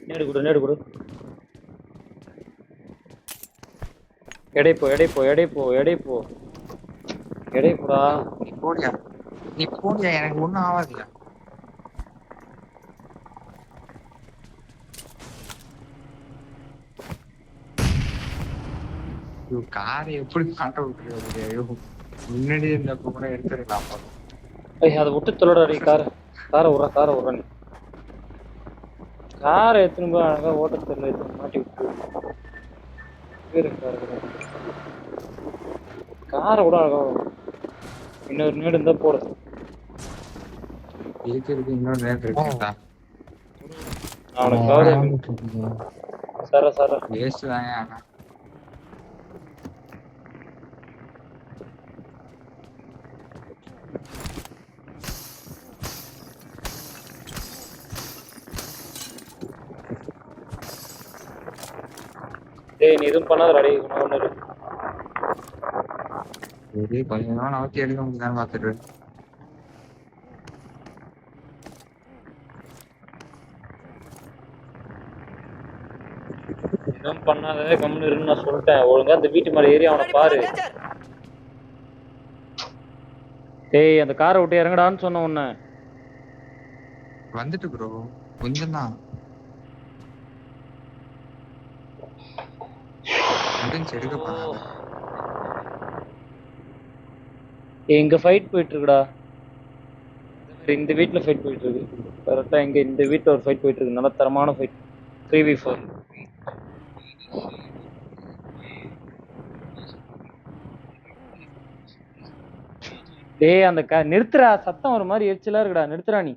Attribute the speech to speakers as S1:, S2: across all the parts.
S1: நேடு கொடு நேடு கொடு. எடை போ எடை போ எடை போ எடை போ எடை போடா.
S2: நீ போடியா எனக்கு ஒன்றும் ஆகாதுயா. காரை எப்படி மாட்ட விட்டுருக்கா? முன்னாடி இருந்தப்ப கூட எடுத்துருக்கலாம்.
S1: அதை விட்டு தொலைடாடி. காரை விட்றா காரை விட்றா. நீ காரை எத்தனை போய் அழகா ஓட்ட தெரியல எத்தனை மாட்டி விட்டு காரை விட அழகா. இன்னொரு நேடு இருந்தா போட
S2: இருக்கிறதுக்கு இன்னொரு நேரம் இருக்குடா.
S1: அவனுக்கு சர சர
S2: வேஸ்ட் தாங்க. ஆனா
S1: டேய் நீ எதுவும் பண்ணாதடா. ஒன்று
S2: சரி கொஞ்ச நேரம் நவத்தி எடுக்க முடியுதான்னு பார்த்துட்டு
S1: எதுவும் பண்ணாதே கம்முன்னு இருக்குன்னு நான் சொல்லிட்டேன். ஒழுங்கா அந்த வீட்டு மேலே ஏறி அவனை பாரு. டேய் அந்த காரை விட்டு இறங்கடான்னு சொன்ன உன்ன.
S2: வந்துட்டு ப்ரோ கொஞ்சம் தான் எடுக்க போறாங்க.
S1: இங்க ஃபைட் போயிட்டு இருக்குடா. இந்த வீட்டுல ஃபைட் போயிட்டு இருக்கு கரெக்டா. இங்க இந்த வீட்டுல ஒரு ஃபைட் போயிட்டு இருக்கு. நல்ல தரமான ஃபைட். 3v4. டேய் அந்த நிறுத்துறா. சத்தம் ஒரு மாதிரி எரிச்சலா இருக்குடா. நிறுத்துறா நீ.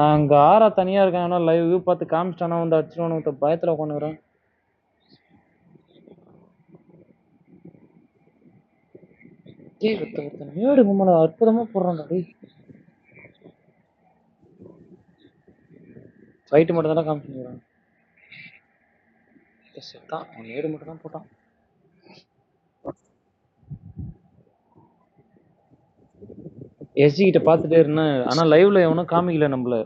S1: அங்க ஆறா தனியா இருக்காங்கன்னா லைவ் பார்த்து காமிச்சிட்டானா வந்து அடிச்சிருவானு பயத்துல உட்காந்துக்கிறேன். டேய் ஒருத்தன் நேடு கும்பல அற்புதமா போடுறான்டா. டேய் ஃபைட்டு மட்டும் தானே காமிச்சுக்கிறான். செத்தான். அவன் நேடு மட்டும் தான் போட்டான். எஸ்ஜி கிட்ட பாத்துட்டே இருந்தேன். ஆனா லைவ்ல எவனும் காமிக்கல நம்மள.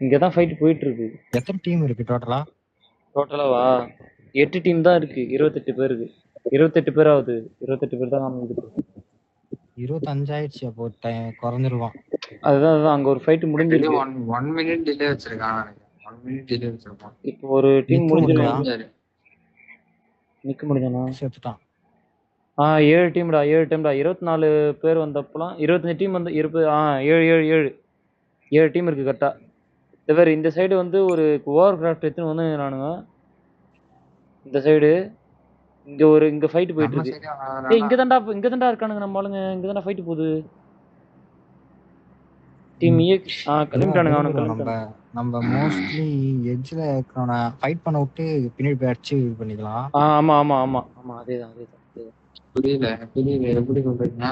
S1: இங்கதான் ஃபைட் போயிட்டு இருக்கு.
S2: எத்தனை டீம் இருக்கு டோட்டலா?
S1: டோட்டலாவா 8 டீம் தான் இருக்கு. 28 பேருக்கு. 28 பேர் ஆகுது. 28 பேர் தான் காமிக்குது.
S2: 25 ஆயிடுச்சு. அப்போ குறைஞ்சிருவான்.
S1: அதுதான் அங்க ஒரு ஃபைட் முடிஞ்சிருக்கு.
S2: 1 மினிட் டிலே வச்சிருக்கான். 1 மினிட் டிலே வச்சிருப்பான்.
S1: இப்போ ஒரு டீம் முடிஞ்சிருக்கான். நிக்க முடிஞ்சானா?
S2: செத்துட்டான்.
S1: 7 டீம்டா. 7 டீம்டா. 24 பேர் வந்தப்பலாம் 25 டீம் வந்து 7 டீம் இருக்கு கரெக்டா. வேற இந்த சைடு வந்து ஒரு ஓவர் கிராஃப்ட் எடுத்துன்னு வந்து நானுங்க. இந்த சைடு இங்க ஃபைட் போயிட்டு இருக்கு. ஏய் இங்க தான்டா இருக்கானுங்க நம்ம ஆளுங்க. இங்க தான்டா ஃபைட் போகுது. டீம் கிளம்பிட்டானுங்க. அவனுங்க
S2: நம்ம மோஸ்ட்லி எட்ஜ்ல இருக்கறவன ஃபைட் பண்ண விட்டு பின்னாடி போய் அடிச்சு இது பண்ணிக்கலாம்.
S1: ஆமா ஆமா ஆமா ஆமா அதேதான்.
S2: புரியல எப்படி சொல்றீங்க?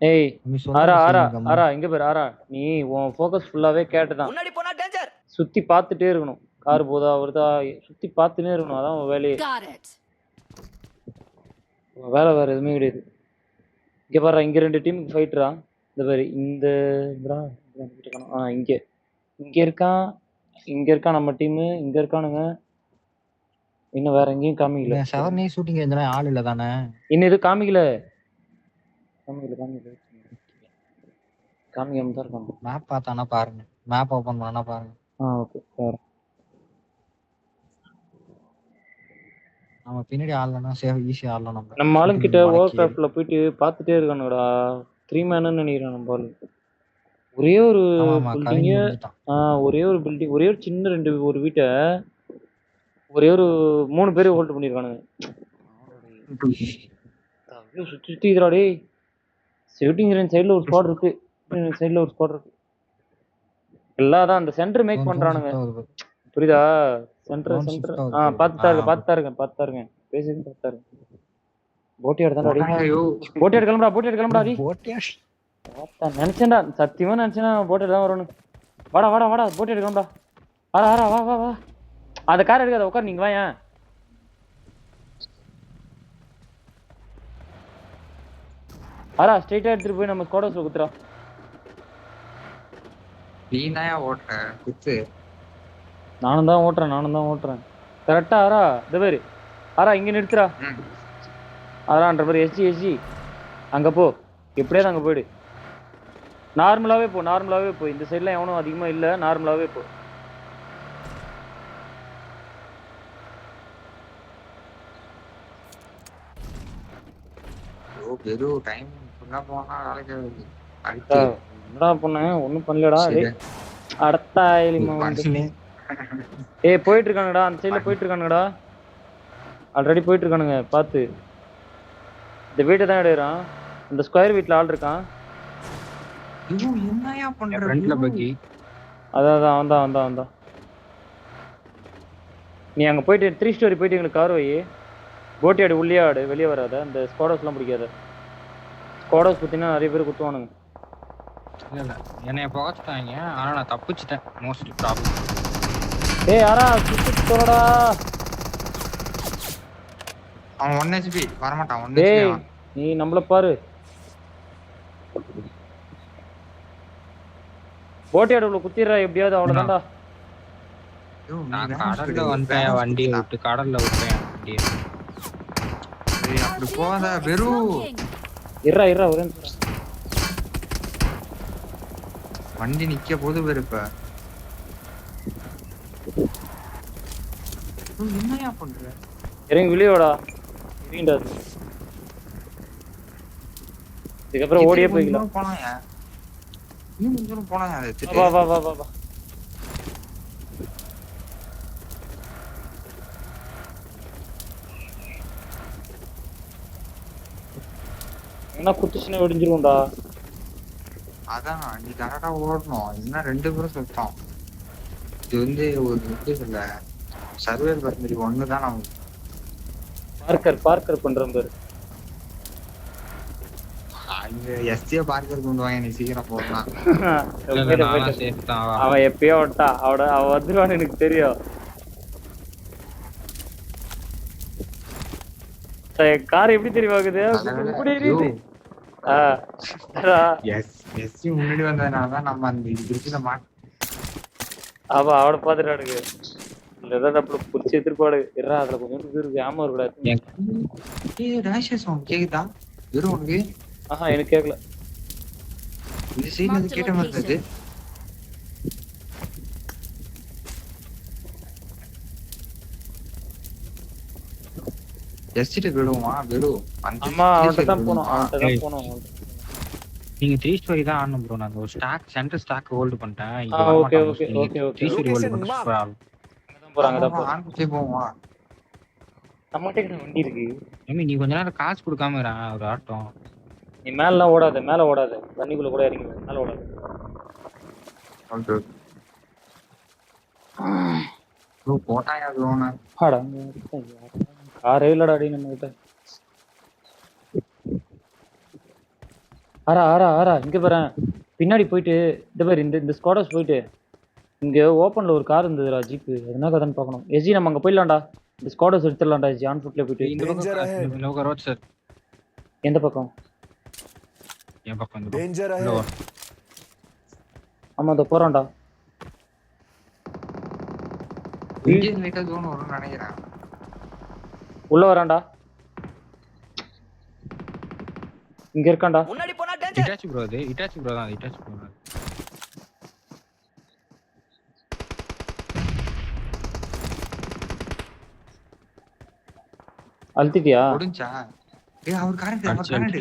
S1: ஏய் ஆரா இங்க பாரு. ஆரா நீ உன் ஃபோக்கஸ் ஃபுல்லாவே கேட்டதான்.
S3: முன்னாடி போனா டேஞ்சர்.
S1: சுத்தி பார்த்துட்டே இருக்கணும். கார் போதா வருதா சுத்தி பார்த்துட்டே இருக்கணும். அதான் உன் வேலையே. வேலை வேற எதுவுமே கிடையாது. இங்க பாரு. இங்க 2 டீமுக்கு ஃபைட்டரா. இந்த பாரு இந்த இங்க இருக்கான் நம்ம டீம். இங்க இருக்கானுங்க. இன்னும் வேற எங்கேயும் காமிக்கல.
S2: செவர்னே ஷூட்டிங் ரேஞ்ச்ல ஆள் இல்ல தானே.
S1: இன்னும் இது காமிக்கல. காமிக்காம தான் இருக்காங்க.
S2: மேப் பார்த்தானா பாருங்க. மேப் ஓபன் பண்ணா பாருங்க.
S1: ஓகே பாரு.
S2: நம்ம பின்னாடி ஆளனா சேவ் ஈஸியா ஆளலாம்.
S1: நம்ம ஆளுங்க கிட்ட ஓவர் கிராஃப்ட்ல போயிட்டு பார்த்துட்டே இருக்கானுடா. 3 மேன்னு நினைக்கிறேன் நம்ம ஆளு. ஒரே ஒரு பில்டிங். ஒரே ஒரு பில்டிங். ஒரே ஒரு சின்ன ஒரு வீட்டை ஒரே ஒரு 3 பேர் ஹோல்ட் பண்ணிருக்கானுங்க. சுத்தி இதுடா. ஷூட்டிங் ரேஞ்ச் சைடுல ஒரு ஸ்குவாட் இருக்கு. எல்லாதான் அந்த சென்டர் மேக் பண்றானுங்க. புரியுதா? சென்டர் பார்த்துட்டா இருக்கேன். பேசிட்டு பார்த்துட்டா இருக்கேன். போட்டியாடு தான். போட்டியாடு கிளம்புடா. நினைச்சேன்டா. சத்தியமா நினைச்சேன்னா போட்டியாடு தான் வரணும். வாடா போட்டியாடு கிளம்புடா. வா. அந்த கார் எடுக்காத. உட்கார். நீங்க வாங்க. ஆரா ஸ்ட்ரைட்டா எடுத்துட்டு போய் நம்ம ஸ்குவாடர்ஸ்ல குத்துறா.
S2: நீ தான் ஓட்டுற குத்து.
S1: நானும் தான் ஓட்டுறேன். கரெக்டா ஆரா இந்த பேரு ஆரா இங்க நிறுத்துறா. ஆரான்ற மாதிரி எஸ்ஜி அங்க போ, எப்படியாவது அங்க போயிடு. நார்மலாவே போ. இந்த சைட்ல எவனும் அதிகமா இல்ல, நார்மலாவே போ.
S2: வெறும் டைம் ஃபுல்லா போனா நாளைக்கு
S1: என்னடா பண்ணேன், ஒன்றும் பண்ணலடா. அடுத்த ஏய் போயிட்டு இருக்கானுங்கடா, அந்த சைடில் போயிட்டு இருக்கானுங்கடா, ஆல்ரெடி போயிட்டு இருக்கானுங்க பார்த்து. இந்த வீட்டை தான் எடுக்கிறான், இந்த ஸ்கொயர் வீட்டில் ஆள் இருக்கான்.
S2: என்னையா பண்ற?
S1: அதான் வந்தான். நீ அங்கே போயிட்டு 3 ஸ்டோரி போயிட்டு எங்களுக்கு கார் வை. போட்டி ஆடு உள்ளே ஆடு, வெளியே வராத. அந்த ஸ்குவாடர்ஸ்லாம் பிடிக்காத. ஸ்குவாடர்ஸ் பார்த்தீங்கன்னா நிறைய பேர் குத்துவானுங்க.
S2: இல்ல என்னைய புகச்சிட்டாங்க, ஆனா நான் தப்பிச்சிட்டேன். Mostly problem.
S1: ஏய் யாரா சுத்தி போறடா.
S2: அவன் 1 HP வர மாட்டான். 1
S1: ஏய்
S2: HP
S1: நீ நம்மள பாரு. போட்டி ஆடு உள்ள குத்திடுறா எப்படியாவது, அவ்வளவுதான்டா.
S2: நான் கடல்ல வந்தேன், வண்டியை விட்டு கடல்ல விட்டேன் வண்டியை. அப்படி போகாத வெறும்
S1: இருறா ஒரே
S2: வண்டி நிக்க போது வெறுப்ப. என்னையா பண்ற?
S1: இறங்கி வெளியோடா, இறங்கிடாது. இதுக்கப்புறம் ஓடியே போய்க்கலாம்.
S2: போனாயா இன்னும் தூரம் போனாயா?
S1: வா என்ன குத்துச்சுன்னா வெடிஞ்சிருவோம்டா.
S2: அதான் நீ கரெக்டா ஓடணும். என்ன 2 பேரும் சுத்தம். இது வந்து ஒரு இது இல்ல, சர்வேல் பர்மரி 1 தான். நமக்கு
S1: பார்க்கர் பண்றோம் பாரு.
S2: அங்க எஸ்டியே பார்க்கர் கொண்டு வாங்க, நீ சீக்கிரம் போடலாம்.
S1: அவன் எப்பயோ விட்டா, அவன் வந்துருவான்னு எனக்கு தெரியும். கார் எப்படி தெரியுமாக்குது, இப்படி எரியுது.
S2: முன்னாடி வந்ததுனாலதான் நம்ம அந்த பிரிட்ஜ்ல
S1: அவனை பாத்துட்டானுங்க. இல்லதான் நம்மள புடிச்சு எதிர்பாடு. அதுல கொஞ்சம் இருக்கு, ஆமா இருக்கக்கூடாது.
S2: கேக்குதா வெறும் உனக்கு?
S1: எனக்கு கேட்கல.
S2: இந்த சைடுல அது கேட்ட மாதிரி இருந்தது. எஸ்டிட்ட விடுவோமா? வெறும்
S1: அம்மா அவன்கிட்ட தான் போனோம்.
S2: நீங்க 3 ஸ்டோரி தான் ஆடணும் ப்ரோ. நான் ஒரு ஸ்டாக் சென்டர் ஸ்டாக் ஹோல்ட் பண்ணிட்டேன்.
S1: ஓகே
S2: 3 ஸ்டோரி ஹோல்ட் பண்ணிட்டு போவோமா?
S1: நம்மகிட்ட வண்டி இருக்கு.
S2: நீ கொஞ்ச நேரம் காசு கொடுக்காம ஒரு ஆட்டம்.
S1: நீ மேல ஓடாத, தண்ணிக்குள்ள கூட இறங்கி மேல ஓடாத.
S2: போட்டாயா லோனா?
S1: காரே இல்லடா அடி நம்ம கிட்ட. ஆரா இங்க பாரு, பின்னாடி போயிட்டு இந்த பேர் இந்த ஸ்குவாடர்ஸ் போயிட்டு இங்க ஓப்பன்ல ஒரு கார் இருந்ததுடா, ஜீப். என்ன கதைன்னு பார்க்கணும். எஸ்ஜி நம்ம அங்க போயிடலாம்டா, இந்த ஸ்குவாடர்ஸ் எடுத்துடலாம்டா. எஸ்ஜி ஆன் ஃபுட்ல போயிட்டு. இந்த பக்கம் ரோட் சார். எந்த பக்கம்?
S2: என் பக்கம் இந்த
S3: டேஞ்சர் ஆ.
S1: ஆமா அத போறோம்டா.
S2: இந்தியன் லைட்டா ஜோன் வரும்னு நினைக்கிறேன்.
S1: உள்ள வரான்டா, இங்க இருக்கான்டா.
S3: முன்னாடி போனா டேஞ்சர்.
S2: இட்டாச்சி ப்ரோ அது, இட்டாச்சி ப்ரோ தான், இட்டாச்சி ப்ரோ தான்.
S1: அல்திட்டியா?
S2: முடிஞ்சா? ஏய் அவர் கரெக்ட், அவர் கரெக்ட்.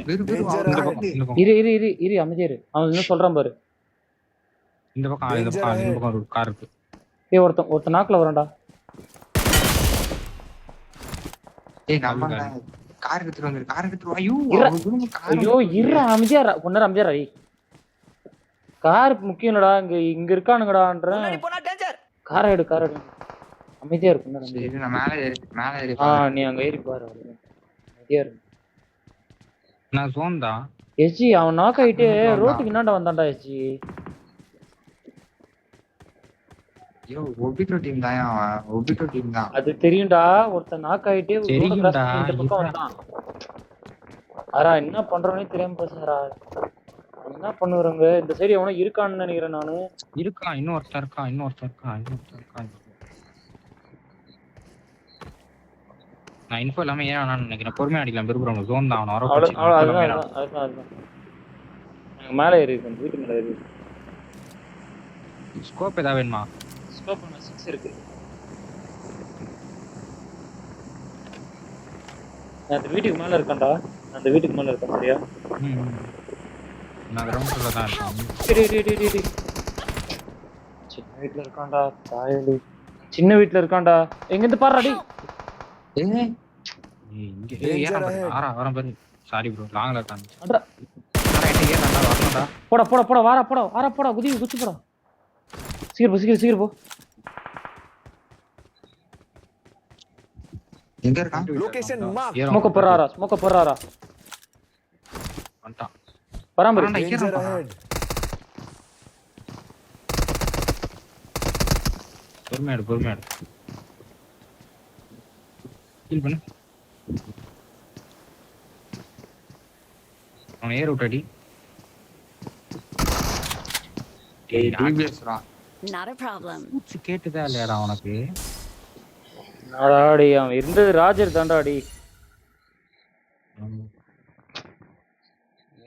S1: இரு அமைதியா இரு. அவன் என்ன சொல்றான் பாரு.
S2: இந்த பக்கம் ஒரு கார் இருக்கு.
S1: ஏய் ஒருத்த நாக்குல வரான்டா.
S2: ஏய் நம்ம கார் எடுத்துட்டு வந்து, கார் எடுத்துட்டு வா.
S1: ஐயோ இரு அமைதியா இரு. கொஞ்ச அமைதியா இரு. கார் முக்கியம் இல்லடா, இங்க இருக்கானுங்கடான்றேன்.
S3: முன்னாடி போனா டேஞ்சர்.
S1: கார் எடு. அமைதியா இருக்கு.
S2: சரி நான் மேலே ஏறி
S1: நீ அங்க ஏறி பாரு. அமைதியா இரு.
S2: நான் ஜோன் தான்.
S1: எஸ்ஜி அவன் நாக் ஆயிட்டு ரோட்டுக்கு என்னடா வந்தான்டா எஸ்ஜி.
S2: ஐயோ ஒபிட்டோ டீம் தான் அவன், ஒபிட்டோ டீம் தான்.
S1: அது தெரியும்டா. ஒருத்தன் நாக் ஆயிட்டு இந்த பக்கம் வந்தான். அரா என்ன பண்றோன்னே தெரியாம பேசுறா. என்ன பண்ணுறங்க இந்த சைடு எவனோ இருக்கான்னு நினைக்கிறேன் நானு.
S2: இருக்கான் இன்னொருத்தன் இருக்கான். நான் இன்ஃபோ இல்லாம ஏன் வேணாம்னு நினைக்கிறேன். பொறுமையா அடிக்கலாம். பெருபுறம் ஜோன் தான் அவன் வர
S1: அதுதான் மேலே ஏறி இருக்கு. வீட்டு மேலே ஏறி
S2: ஸ்கோப் ஏதாவது வேணுமா?
S1: ஸ்கோப் 6 இருக்கு. அந்த வீட்டுக்கு மேல இருக்கான்டா. அந்த வீட்டுக்கு மேல இருக்கான். சரியா?
S2: நான் கிரவுண்ட்ல தான் இருக்கேன்.
S1: சின்ன வீட்ல இருக்கான்டா. தாயலி சின்ன வீட்ல இருக்கான்டா. எங்க இருந்து பாருடா டேய்.
S2: இங்க ஏறா பாரு. சாரி ப்ரோ லாங்ல இருக்கான்.
S1: அடடா.
S2: வரணும்டா.
S1: போடா வாரா குச்சி போடா. சீக்கிரம் போ.
S2: எங்க இருக்கான்?
S3: Location mark.
S1: ஸ்மோக்க போறாரா.
S2: வந்துட்டான்.
S1: பராமரி.
S2: பொறுமையாடு. ஹீல் பண்ணு. அவன் ஏர் விட்டாடி.
S4: Not a problem.
S2: கேட்டுதா இல்லையாடா உனக்கு?
S1: அடாடி அவன் இருந்தது ராஜர் தாண்டாடி.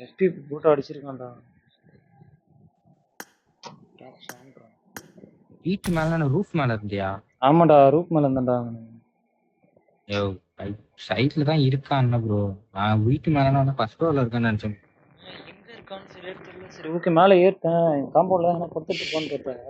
S1: எஸ்பி போட்டு அடிச்சிருக்கான்டா.
S2: வீட்டு மேல ரூஃப் மேல இருந்தியா?
S1: ஆமாடா ரூஃப் மேல இருந்தான்டா.
S2: யோ சைட்ல தான் இருக்கான் ப்ரோ. நான் வீட்டு மேல ஃபர்ஸ்ட் ஃப்ளோர்ல இருக்கேன்னு நினைச்சேன்.
S1: எங்க இருக்கான்னு தெரியல. சரி ஓகே மேல ஏறிட்டேன். காம்பவுண்ட்ல என்ன படுத்துட்டு இருக்கான்னு கேட்டேன்.